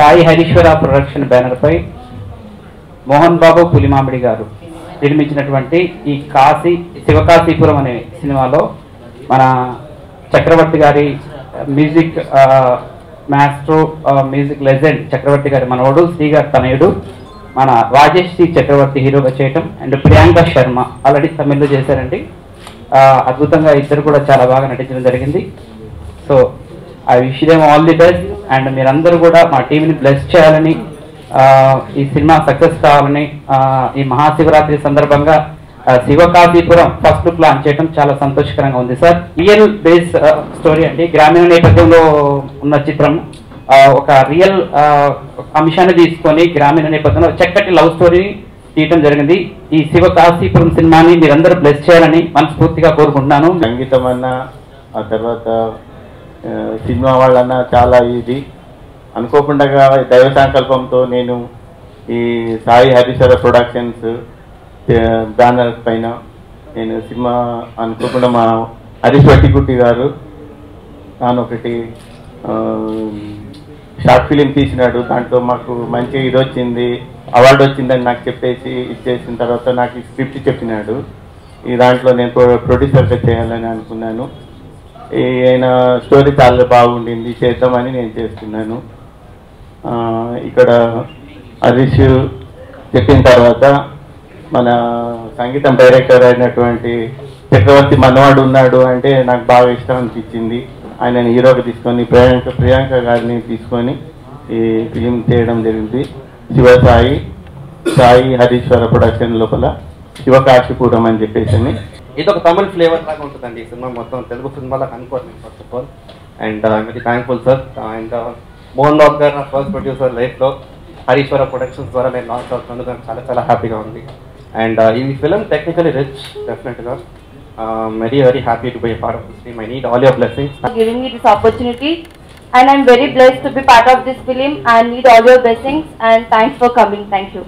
Sai హరీశ్వర production banner పై మోహన్ బాబు పులిమామిడి గారు నిర్మించినటువంటి ఈ శివకాశీపురం అనే సినిమాలో మన చక్రవర్తి గారి మ్యూజిక్ మాస్ట్రో మ్యూజిక్ లెజెండ్ చక్రవర్తి గారి మనవడు శ్రీగారి తనయుడు మన రాజేష్ సి చక్రవర్తి హీరోగా చేయటం అండ్ ప్రియాంక శర్మ ఆల్రెడీ తమిళ్లో చేశారండి. అద్భుతంగా ఇద్దరు కూడా చాలా బాగా నటించడం జరిగింది. So I wish them all the best and మీరందరూ కూడా మా టీంని బ్లెస్ చేయాలని, ఈ సినిమా సక్సెస్ కావాలని, ఈ మహాశివరాత్రి సందర్భంగా శివకాశీపురం ఫస్ట్ లుక్ లాంచ్ చేయడం చాలా సంతోషకరంగా ఉంది సార్. రియల్ బేస్ స్టోరీ అండి, గ్రామీణ నేపథ్యంలో ఉన్న చిత్రం. ఒక రియల్ అంశాన్ని తీసుకొని గ్రామీణ నేపథ్యంలో చక్కటి లవ్ స్టోరీని తీయటం జరిగింది. ఈ శివకాశీపురం సినిమాని మీరందరూ బ్లెస్ చేయాలని మనస్ఫూర్తిగా కోరుకుంటున్నాను. సంగీతం అన్న, ఆ తర్వాత సినిమా వాళ్ళన్నా చాలా ఇది అనుకోకుండా దైవ సంకల్పంతో నేను ఈ సాయి హరీశ్వర ప్రొడక్షన్స్ బ్యానర్ పైన నేను సినిమా అనుకోకుండా మా హరీష్ వట్టిగుట్టి గారు తాను ఒకటి షార్ట్ ఫిలిం తీసినాడు. దాంట్లో మాకు మంచి ఇది వచ్చింది, అవార్డు వచ్చిందని నాకు చెప్పేసి ఇచ్చేసిన తర్వాత నాకు ఈ స్క్రిప్ట్ చెప్పినాడు. ఈ దాంట్లో నేను ప్రొడ్యూసర్గా చేయాలని అనుకున్నాను. ఆయన స్టోరీ చాలా బాగుండింది, చేద్దామని నేను చేస్తున్నాను. ఇక్కడ హరీష్ చెప్పిన తర్వాత మన సంగీతం డైరెక్టర్ అయినటువంటి చక్రవర్తి మనవాడు ఉన్నాడు అంటే నాకు బాగా ఇష్టం అనిపించింది. ఆయనని హీరోగా తీసుకొని ప్రియాంక గారిని తీసుకొని ఈ ఫిలిం చేయడం జరిగింది. సాయి హరీశ్వర ప్రొడక్షన్ లోపల శివకాశీపురం అని చెప్పేసి. ఇది ఒక తమిళ ఫ్లేవర్ లాగా ఉంటుందండి ఈ సినిమా మొత్తం. తెలుగు సినిమాలకు అనుకోండి first of all. And I'm very thankful sir. And Mohan Babu garu నా ఫస్ట్ ప్రొడ్యూసర్ లైఫ్లో హరీశ్వర ప్రొడక్షన్స్ ద్వారా నేను లాంచ్ అవుతున్నందుకు నాకు చాలా చాలా హ్యాపీగా ఉంది. అండ్ ఈ ఫిలిం టెక్నికలీ రిచ్ డెఫినెట్గా. Very very happy to be a part of this team. I need all your blessings. Giving me this opportunity, and I'm very blessed to be part of this film. I need all your blessings and thanks for coming. Thank you.